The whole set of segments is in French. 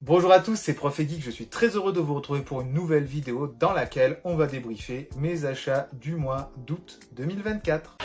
Bonjour à tous, c'est Prof Geek, je suis très heureux de vous retrouver pour une nouvelle vidéo dans laquelle on va débriefer mes achats du mois d'août 2024.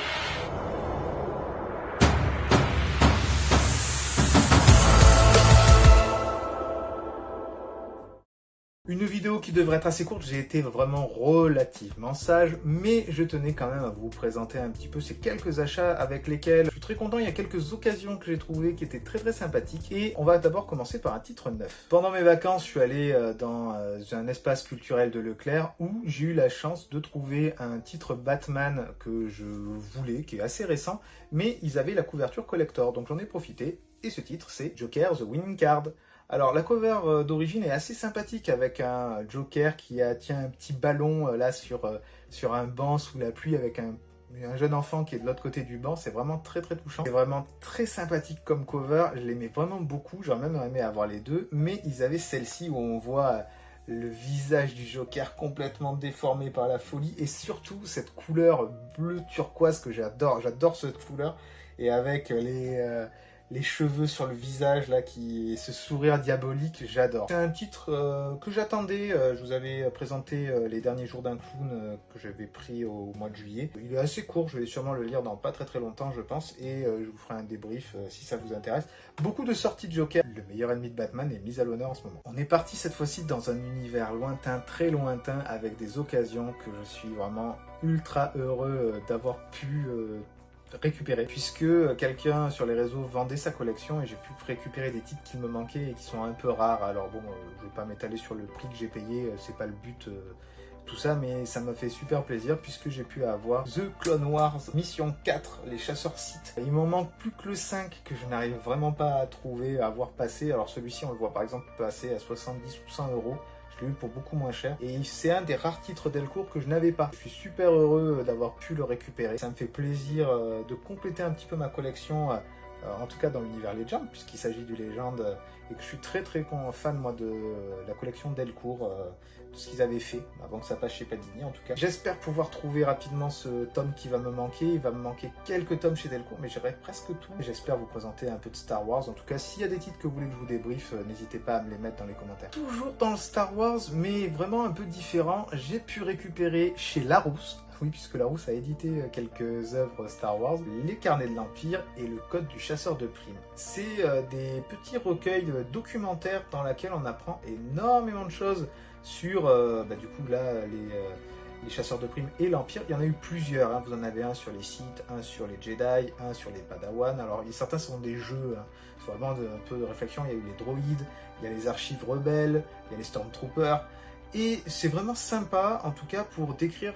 Une vidéo qui devrait être assez courte, j'ai été vraiment relativement sage, mais je tenais quand même à vous présenter un petit peu ces quelques achats avec lesquels je suis très content. Il y a quelques occasions que j'ai trouvées qui étaient très sympathiques et on va d'abord commencer par un titre neuf. Pendant mes vacances, je suis allé dans un espace culturel de Leclerc où j'ai eu la chance de trouver un titre Batman que je voulais, qui est assez récent, mais ils avaient la couverture collector, donc j'en ai profité et ce titre c'est Joker The Winning Card. Alors la cover d'origine est assez sympathique avec un Joker qui tient un petit ballon là sur un banc sous la pluie avec un jeune enfant qui est de l'autre côté du banc. C'est vraiment très touchant. C'est vraiment très sympathique comme cover. Je l'aimais vraiment beaucoup. J'aurais même aimé avoir les deux. Mais ils avaient celle-ci où on voit le visage du Joker complètement déformé par la folie. Et surtout cette couleur bleu turquoise que j'adore. J'adore cette couleur. Et avec les cheveux sur le visage, là, ce sourire diabolique, j'adore. C'est un titre que j'attendais. Je vous avais présenté Les Derniers Jours d'un Clown que j'avais pris au mois de juillet. Il est assez court, je vais sûrement le lire dans pas très longtemps, je pense, et je vous ferai un débrief si ça vous intéresse. Beaucoup de sorties de Joker. Le meilleur ennemi de Batman est mis à l'honneur en ce moment. On est parti cette fois-ci dans un univers lointain, très lointain, avec des occasions que je suis vraiment ultra heureux d'avoir pu récupérer, puisque quelqu'un sur les réseaux vendait sa collection et j'ai pu récupérer des titres qui me manquaient et qui sont un peu rares. Alors bon, je vais pas m'étaler sur le prix que j'ai payé, c'est pas le but tout ça, mais ça m'a fait super plaisir puisque j'ai pu avoir The Clone Wars Mission 4, les chasseurs Sith. Il m'en manque plus que le 5 que je n'arrive vraiment pas à trouver, à voir passer. Alors celui-ci on le voit par exemple passer à 70 ou 100 euros. Je l'ai eu pour beaucoup moins cher et c'est un des rares titres Delcourt que je n'avais pas. Je suis super heureux d'avoir pu le récupérer. Ça me fait plaisir de compléter un petit peu ma collection, en tout cas dans l'univers Legend, puisqu'il s'agit du Legend et que je suis très fan moi de la collection Delcourt, de ce qu'ils avaient fait avant que ça passe chez Panini en tout cas. J'espère pouvoir trouver rapidement ce tome qui va me manquer. Il va me manquer quelques tomes chez Delcourt, mais j'aurai presque tout. J'espère vous présenter un peu de Star Wars. En tout cas, s'il y a des titres que vous voulez que je vous débriefe, n'hésitez pas à me les mettre dans les commentaires. Toujours dans le Star Wars, mais vraiment un peu différent, j'ai pu récupérer chez Larousse. Oui, puisque Larousse a édité quelques œuvres Star Wars, Les Carnets de l'Empire et Le Code du Chasseur de Primes. C'est des petits recueils documentaires dans lesquels on apprend énormément de choses sur, du coup là, les Chasseurs de Primes et l'Empire. Il y en a eu plusieurs, hein. Vous en avez un sur les Sith, un sur les Jedi, un sur les Padawan. Alors certains sont des jeux, hein. C'est vraiment un peu de réflexion. Il y a eu les droïdes, il y a les archives rebelles, il y a les Stormtroopers. Et c'est vraiment sympa, en tout cas, pour décrire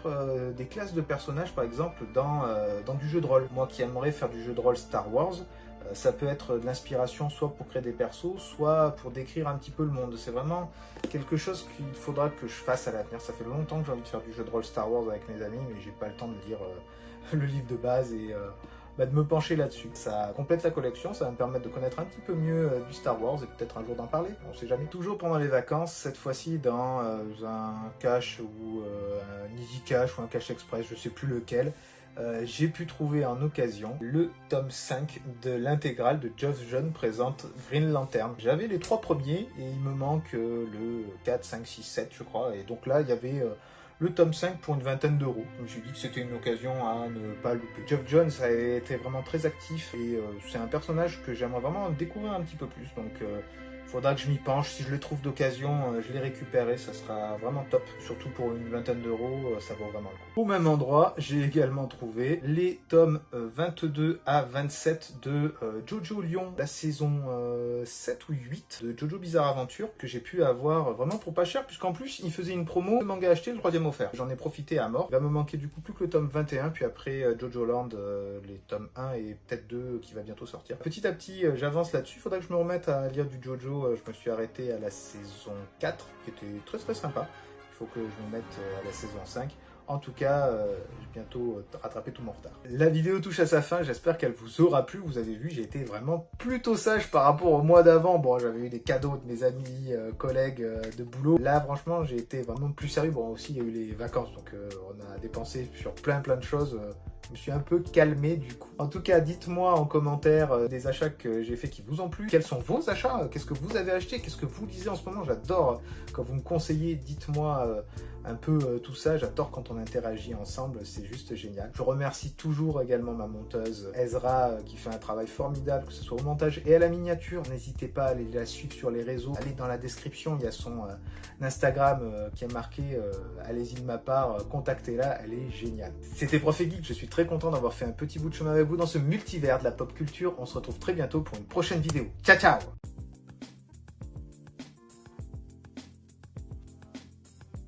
des classes de personnages, par exemple, dans du jeu de rôle. Moi qui aimerais faire du jeu de rôle Star Wars, ça peut être de l'inspiration soit pour créer des persos, soit pour décrire un petit peu le monde. C'est vraiment quelque chose qu'il faudra que je fasse à l'avenir. Ça fait longtemps que j'ai envie de faire du jeu de rôle Star Wars avec mes amis, mais j'ai pas le temps de lire le livre de base et de me pencher là-dessus. Ça complète la collection, ça va me permettre de connaître un petit peu mieux du Star Wars et peut-être un jour d'en parler, on sait jamais. Toujours pendant les vacances, cette fois-ci dans un cache ou un Easy Cache ou un Cache Express, je sais plus lequel, j'ai pu trouver en occasion le tome 5 de l'intégrale de Geoff Johns présente Green Lantern. J'avais les 3 premiers et il me manque le 4, 5, 6, 7 je crois, et donc là il y avait le tome 5 pour une vingtaine d'euros. Je me suis dit que c'était une occasion à ne pas louper. Geoff Johns a été vraiment très actif et c'est un personnage que j'aimerais vraiment découvrir un petit peu plus. Donc faudra que je m'y penche. Si je les trouve d'occasion, je les récupérerai. Ça sera vraiment top. Surtout pour une vingtaine d'euros, ça vaut vraiment le coup. Au même endroit, j'ai également trouvé les tomes 22 à 27 de Jojo Lion, la saison 7 ou 8 de Jojo Bizarre Aventure, que j'ai pu avoir vraiment pour pas cher, puisqu'en plus, il faisait une promo, le manga acheté, le 3e offert. J'en ai profité à mort. Il va me manquer du coup plus que le tome 21, puis après Jojo Land, les tomes 1 et peut-être 2 qui va bientôt sortir. Petit à petit, j'avance là-dessus. Il faudra que je me remette à lire du Jojo. Je me suis arrêté à la saison 4, qui était très sympa. Il faut que je me mette à la saison 5. En tout cas, j'ai bientôt rattrapé tout mon retard. La vidéo touche à sa fin, j'espère qu'elle vous aura plu. Vous avez vu, j'ai été vraiment plutôt sage par rapport au mois d'avant. Bon, j'avais eu des cadeaux de mes amis, collègues de boulot. Là, franchement, j'ai été vraiment plus sérieux. Bon, aussi, il y a eu les vacances, donc on a dépensé sur plein de choses. Je me suis un peu calmé du coup. En tout cas, dites-moi en commentaire des achats que j'ai fait qui vous ont plu. Quels sont vos achats? Qu'est-ce que vous avez acheté? Qu'est-ce que vous lisez en ce moment? J'adore quand vous me conseillez, dites-moi un peu tout ça. J'adore quand on interagit ensemble, c'est juste génial. Je remercie toujours également ma monteuse Ezra qui fait un travail formidable, que ce soit au montage et à la miniature. N'hésitez pas à aller la suivre sur les réseaux. Allez dans la description, il y a son Instagram qui est marqué. Allez-y de ma part, contactez-la, elle est géniale. C'était Prof et Geek, je suis très content d'avoir fait un petit bout de chemin avec vous dans ce multivers de la pop culture. On se retrouve très bientôt pour une prochaine vidéo. Ciao ciao!